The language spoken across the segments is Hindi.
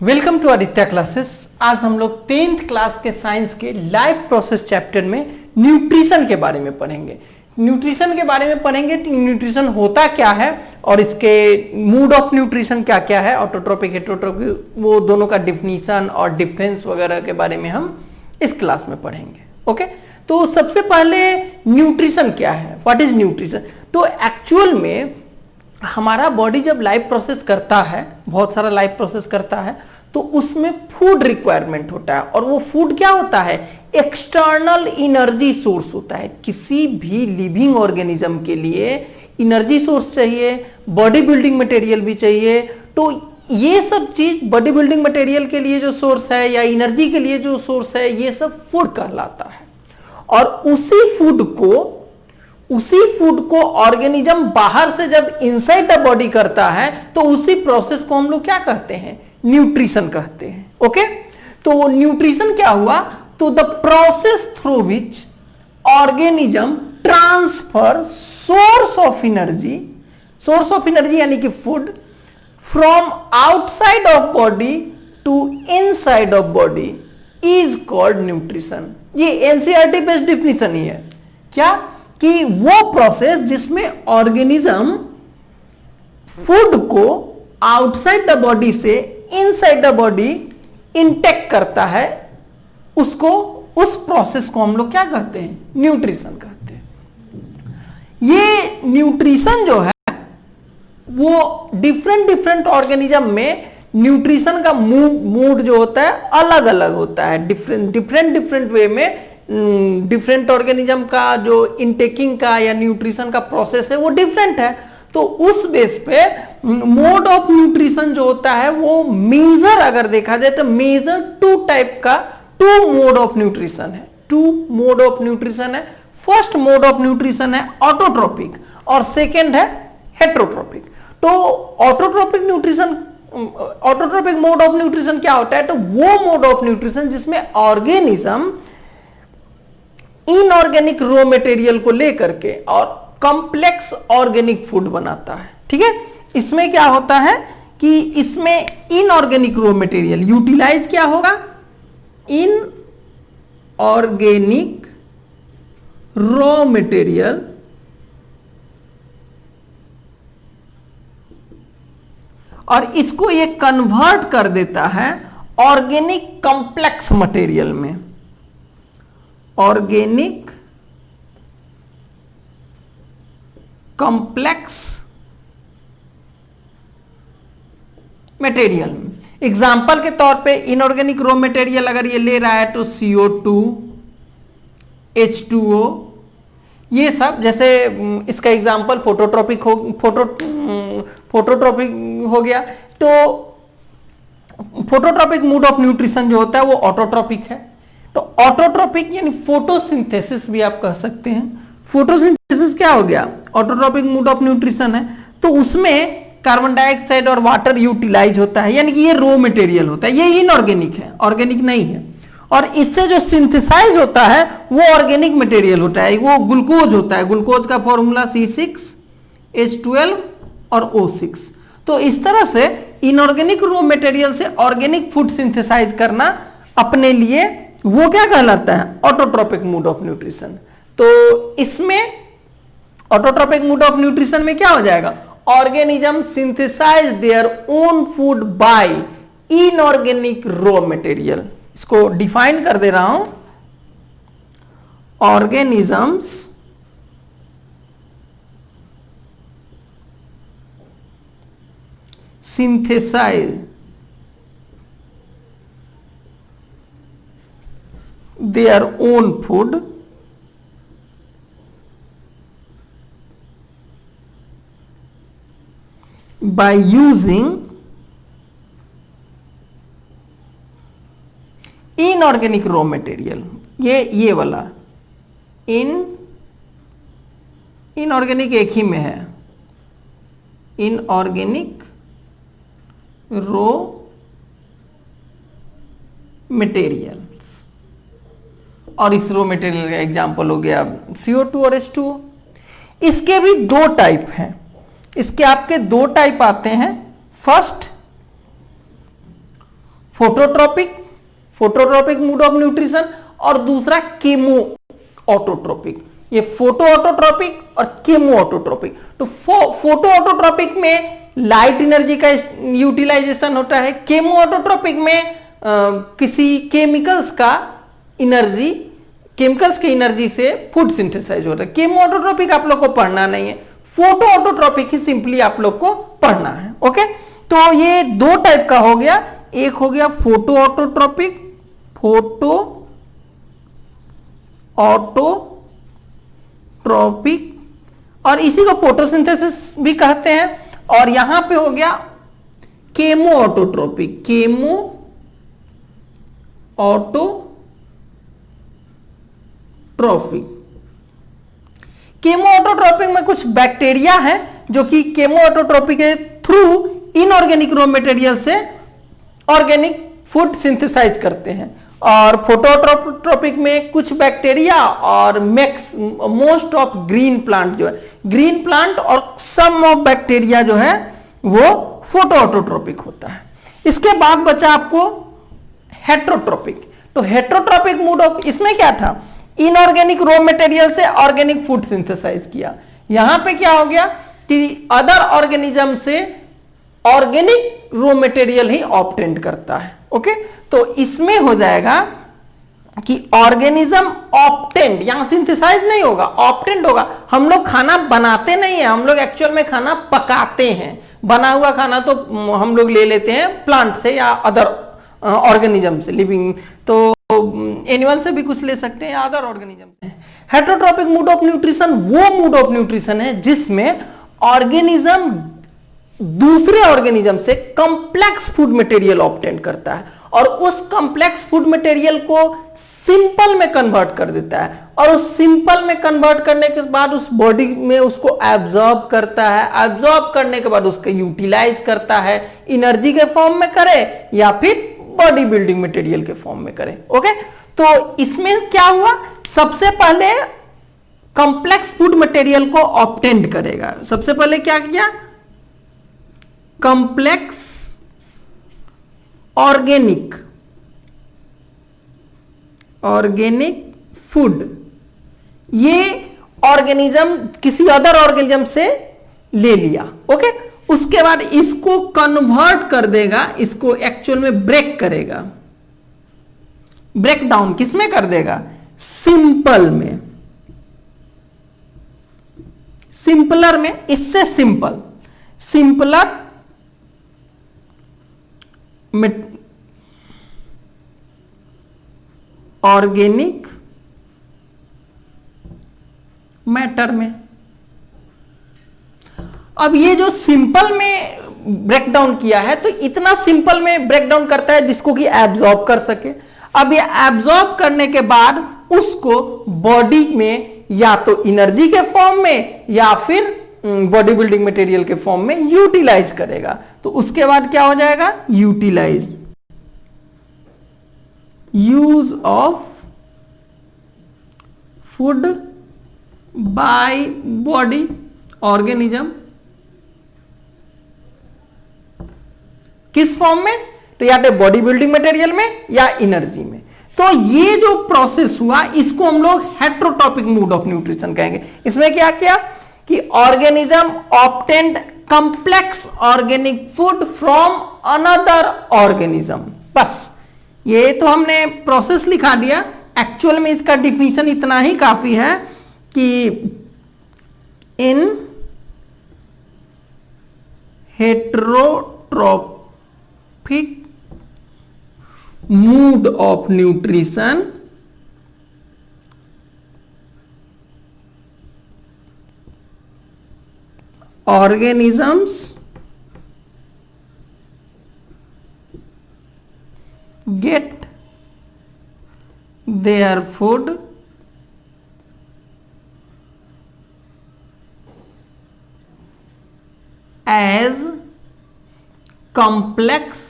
Welcome to Aditya classes. आज हम लोग 10th क्लास के साइंस के लाइफ प्रोसेस चैप्टर में न्यूट्रिशन के बारे में पढ़ेंगे। न्यूट्रिशन के बारे में पढ़ेंगे कि न्यूट्रिशन होता क्या है और इसके मूड ऑफ न्यूट्रिशन क्या क्या है, ऑटोट्रोपिक हेटेरोट्रोपिक, वो दोनों का डिफिनीशन और डिफरेंस वगैरह के बारे में हम इस क्लास में पढ़ेंगे। ओके, तो सबसे पहले न्यूट्रिशन क्या है, व्हाट इज न्यूट्रिशन। तो एक्चुअल में हमारा बॉडी जब लाइफ प्रोसेस करता है, बहुत सारा लाइफ प्रोसेस करता है, तो उसमें फूड रिक्वायरमेंट होता है। और वो फूड क्या होता है, एक्सटर्नल एनर्जी सोर्स होता है। किसी भी लिविंग ऑर्गेनिज्म के लिए एनर्जी सोर्स चाहिए, बॉडी बिल्डिंग मटेरियल भी चाहिए। तो ये सब चीज बॉडी बिल्डिंग मटेरियल के लिए जो सोर्स है या एनर्जी के लिए जो सोर्स है, ये सब फूड कहलाता है। और उसी फूड को ऑर्गेनिज्म बाहर से जब इनसाइड द बॉडी करता है, तो उसी प्रोसेस को हम लोग क्या कहते हैं, न्यूट्रिशन कहते हैं। ओके, तो न्यूट्रिशन क्या हुआ, तो the process through which organism transfer source of energy यानी कि food from outside of body to inside of body is called nutrition. ये एनसीईआरटी बेस्ड डिफिनेशन ही है क्या, कि वो प्रोसेस जिसमें ऑर्गेनिज्म फूड को आउटसाइड द बॉडी से इनसाइड द बॉडी इंटेक करता है, उस प्रोसेस को हम लोग क्या कहते हैं, न्यूट्रिशन कहते हैं। ये न्यूट्रिशन जो है वो डिफरेंट ऑर्गेनिज्म में न्यूट्रिशन का मूड जो होता है अलग अलग होता है। डिफरेंट वे में डिफरेंट ऑर्गेनिज्म का जो इनटेकिंग का या न्यूट्रिशन का प्रोसेस है वो डिफरेंट है। तो उस बेस पे मोड ऑफ न्यूट्रिशन जो होता है वो मेजर, अगर देखा जाए तो major two mode of nutrition है। फर्स्ट मोड ऑफ न्यूट्रिशन है ऑटोट्रोपिक और सेकेंड है हेटेरोट्रोपिक। तो ऑटोट्रोपिक मोड ऑफ न्यूट्रिशन क्या होता है, तो वो मोड ऑफ न्यूट्रिशन जिसमें ऑर्गेनिज्म इनऑर्गेनिक रॉ मटेरियल को लेकर के और कॉम्प्लेक्स ऑर्गेनिक फूड बनाता है। ठीक है, इसमें क्या होता है कि इसमें इनऑर्गेनिक रॉ मटेरियल यूटिलाइज क्या होगा, इनऑर्गेनिक रॉ मटेरियल और इसको ये कन्वर्ट कर देता है ऑर्गेनिक कॉम्प्लेक्स मटेरियल में, ऑर्गेनिक कॉम्प्लेक्स मटेरियल में। एग्जाम्पल के तौर पे इनऑर्गेनिक रॉ मटेरियल अगर ये ले रहा है तो CO2, H2O, ये सब। जैसे इसका एग्जाम्पल फोटोट्रोपिक हो गया। तो फोटोट्रोपिक मोड ऑफ न्यूट्रिशन जो होता है वो ऑटोट्रोपिक है। तो ऑटोट्रोपिक यानी फोटोसिंथेसिस भी आप कह सकते हैं। फोटोसिंथेसिस क्या हो गया, ऑटोट्रोपिक मोड ऑफ न्यूट्रिशन है। तो उसमें कार्बन डाइऑक्साइड और वाटर यूटिलाइज होता है, यानी कि ये रॉ मटेरियल होता है, ये इनऑर्गेनिक है, ऑर्गेनिक नहीं है। और इससे जो सिंथेसाइज होता है वो ऑर्गेनिक मटेरियल होता है, वो ग्लूकोज होता है। ग्लूकोज का फॉर्मूला C6H12 और O6। तो इस तरह से इनऑर्गेनिक रॉ मटेरियल से ऑर्गेनिक फूड सिंथेसाइज करना अपने लिए वो क्या कहलाता है, ऑटोट्रोपिक मोड ऑफ न्यूट्रिशन। तो इसमें ऑटोट्रोपिक मोड ऑफ न्यूट्रिशन में क्या हो जाएगा, organism synthesise their own food by inorganic raw material. इसको डिफाइन कर दे रहा हूं, organisms synthesise their own food by using inorganic raw material। ये वाला इनऑर्गेनिक एक ही में है, इनऑर्गेनिक रॉ मटेरियल। और इस रॉ मटेरियल का एग्जांपल हो गया CO2 और H2O। इसके भी दो टाइप हैं, इसके आपके दो टाइप आते हैं। First phototropic, phototropic mode of nutrition, और दूसरा केमो ऑटोट्रोपिक। ये फोटो ऑटोट्रोपिक और केमो ऑटोट्रोपिक। तो फोटो ऑटोट्रोपिक में लाइट एनर्जी का यूटिलाइजेशन होता है, केमो ऑटोट्रोपिक में किसी केमिकल्स के एनर्जी से फूड सिंथेसाइज होता है। केमो ऑटोट्रोपिक आप लोग को पढ़ना नहीं है, फोटो ऑटोट्रोपिक ही सिंपली आप लोग को पढ़ना है। ओके, तो ये दो टाइप का हो गया, एक हो गया फोटो ऑटोट्रोपिक, फोटो ऑटोट्रोपिक, और इसी को फोटोसिंथेसिस भी कहते हैं। और यहां पे हो गया chemo autotrophic, chemo autotrophic. Chemo autotrophic में कुछ बैक्टीरिया है जो कि केमो ऑटोट्रोपिक के थ्रू इनऑर्गेनिक रॉ मटेरियल से ऑर्गेनिक फूड सिंथेसाइज करते हैं। और फोटोट्रोपिक में कुछ बैक्टीरिया और मोस्ट ऑफ ग्रीन प्लांट जो है, ग्रीन प्लांट और सम ऑफ बैक्टीरिया जो है वो फोटो ऑटोट्रोपिक होता है। इसके बाद बचा आपको हेट्रोट्रोपिक। तो हेट्रोट्रोपिक मोड ऑफ, इसमें क्या था, इनऑर्गेनिक रॉ मटेरियल से ऑर्गेनिक फूड सिंथेसाइज किया। यहां पे क्या हो गया कि अदर ऑर्गेनिज्म से ऑर्गेनिक रॉ मटेरियल ही ऑब्टेन करता है। ओके, तो इसमें हो जाएगा कि ऑर्गेनिज्म ऑब्टेंड, यहां सिंथेसाइज नहीं होगा, ऑब्टेंड होगा। हम लोग खाना बनाते नहीं है, हम लोग एक्चुअल में खाना पकाते हैं। बना हुआ खाना तो हम लोग ले लेते हैं प्लांट से या अदर ऑर्गेनिज्म से, लिविंग तो एनिमल से भी कुछ ले सकते हैं या अदर ऑर्गेनिज्म से। हेट्रोट्रोपिक मोड ऑफ न्यूट्रिशन वो मोड ऑफ न्यूट्रिशन है जिसमें ऑर्गेनिज्म दूसरे ऑर्गेनिज्म से कंप्लेक्स फूड मटेरियल ऑब्टेन करता है और उस कंप्लेक्स फूड मटेरियल को सिंपल में कन्वर्ट कर देता है, और उस सिंपल में कन्वर्ट करने के बाद उस बॉडी में उसको एब्जॉर्ब करता है। एब्जॉर्ब करने के बाद उसको यूटिलाइज करता है, एनर्जी के फॉर्म में करे या फिर बॉडी बिल्डिंग मटेरियल के फॉर्म में करे। ओके, तो इसमें क्या हुआ, सबसे पहले कंप्लेक्स फूड मटेरियल को ऑब्टेन करेगा। सबसे पहले क्या किया, कंप्लेक्स ऑर्गेनिक फूड, ये ऑर्गेनिज्म किसी अदर ऑर्गेनिज्म से ले लिया। ओके, उसके बाद इसको कन्वर्ट कर देगा, इसको एक्चुअल में ब्रेक करेगा, ब्रेक डाउन किसमें कर देगा, सिंपल में, सिंपलर में, इससे सिंपलर ऑर्गेनिक मैटर में। अब ये जो सिंपल में ब्रेक डाउन किया है, तो इतना सिंपल में ब्रेक डाउन करता है जिसको कि एब्जॉर्ब कर सके। अब ये एब्जॉर्ब करने के बाद उसको बॉडी में या तो एनर्जी के फॉर्म में या फिर बॉडी बिल्डिंग मटेरियल के फॉर्म में यूटिलाइज करेगा। तो उसके बाद क्या हो जाएगा, utilise, use of food by body organism, किस फॉर्म में, तो या तो बॉडी बिल्डिंग मटेरियल में या एनर्जी में। तो ये जो प्रोसेस हुआ इसको हम लोग हेट्रोट्रोपिक मोड ऑफ न्यूट्रिशन कहेंगे। इसमें क्या किया कि organism obtained complex organic food from another organism. बस ये तो हमने प्रोसेस लिखा दिया, एक्चुअल में इसका डिफिनीशन इतना ही काफी है कि इन heterotrophic mood of nutrition organisms get their food as complex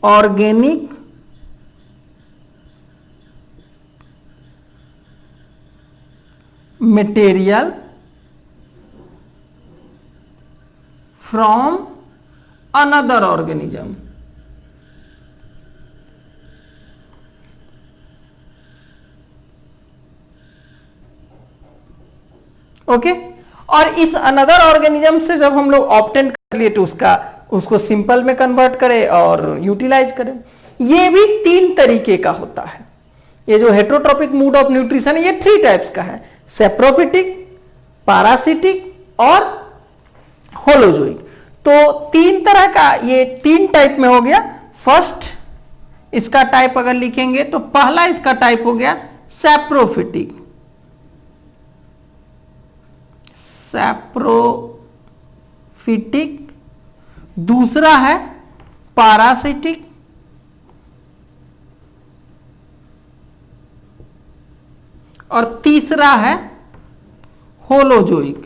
organic material from another organism. Okay. और इस अनदर ऑर्गेनिज्म से जब हम लोग ऑब्टेन कर लिए तो उसको सिंपल में कन्वर्ट करें और यूटिलाइज करें। ये भी 3 तरीके का होता है। ये जो हेटेरोट्रॉपिक मोड ऑफ न्यूट्रिशन है ये 3 टाइप्स का है, सेप्रोफिटिक, पैरासिटिक और होलोजोइक। तो 3 तरह का, ये 3 टाइप में हो गया। फर्स्ट इसका टाइप अगर लिखेंगे तो पहला इसका टाइप हो गया सेप्रोफिटिक, सेप्रोफिटिक। दूसरा है पैरासिटिक, और तीसरा है होलोजोइक।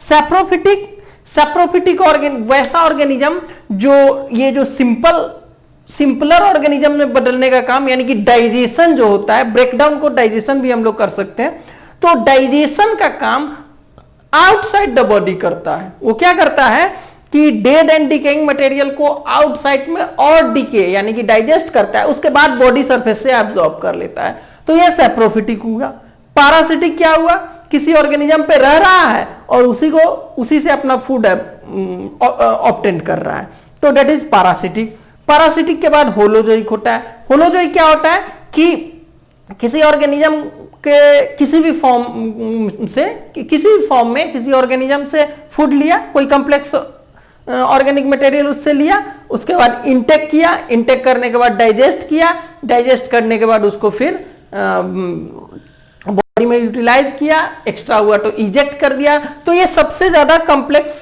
सेप्रोफिटिक वैसा ऑर्गेनिज्म जो ये जो सिंपलर ऑर्गेनिज्म में बदलने का काम, यानी कि डाइजेशन जो होता है, ब्रेकडाउन को डाइजेशन भी हम लोग कर सकते हैं। तो डाइजेशन का काम आउटसाइड द बॉडी करता है। वो क्या करता है कि डेड एंड डिकेइंग मटेरियल को आउटसाइड में और डिके यानी कि डाइजेस्ट करता है, उसके बाद बॉडी सरफेस से एब्जॉर्ब कर लेता है। तो यह सेप्रोफिटिक हुआ। पैरासिटिक क्या हुआ, किसी ऑर्गेनिज्म पे रह रहा है और उसी से अपना फूड ऑब्टेन कर रहा है, तो डेट इज पैरासिटिक। पैरासिटिक के बाद होलोजोइक होता है। होलोजोइक क्या होता है कि किसी ऑर्गेनिज्म के किसी भी फॉर्म में किसी ऑर्गेनिज्म से फूड लिया, कोई कॉम्प्लेक्स ऑर्गेनिक मटेरियल उससे लिया, उसके बाद इंटेक किया, इंटेक करने के बाद डाइजेस्ट किया, डाइजेस्ट करने के बाद उसको फिर बॉडी में यूटिलाइज किया, एक्स्ट्रा हुआ तो इजेक्ट कर दिया। तो ये सबसे ज्यादा कॉम्प्लेक्स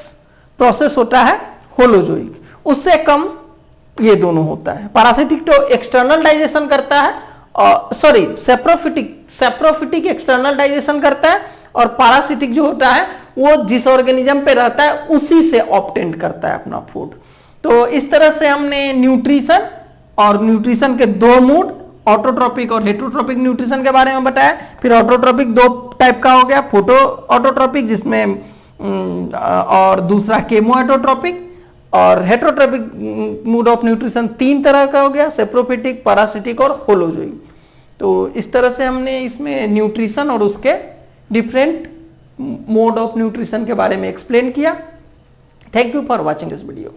प्रोसेस होता है होलोजोइक, उससे कम ये दोनों होता है। पैरासिटिक तो एक्सटर्नल डाइजेशन करता है, सॉरी सेप्रोफिटिक एक्सटर्नल डाइजेशन करता है, और पैरासिटिक जो होता है वो जिस ऑर्गेनिज्म पे रहता है उसी से ऑब्टेन करता है अपना फूड। तो इस तरह से हमने न्यूट्रिशन और न्यूट्रिशन के 2 मोड, ऑटोट्रोपिक और हेटेरोट्रोपिक न्यूट्रिशन के बारे में बताया। फिर ऑटोट्रोपिक 2 टाइप का हो गया, फोटो ऑटोट्रोपिक जिसमें और दूसरा केमो ऑटोट्रोपिक, और हेटेरोट्रोपिक मोड ऑफ न्यूट्रिशन 3 तरह का हो गया, सेप्रोफिटिक, पैरासिटिक और होलोजोइक। तो इस तरह से हमने इसमें न्यूट्रिशन और उसके डिफरेंट मोड ऑफ न्यूट्रिशन के बारे में एक्सप्लेन किया। Thank you for watching this video.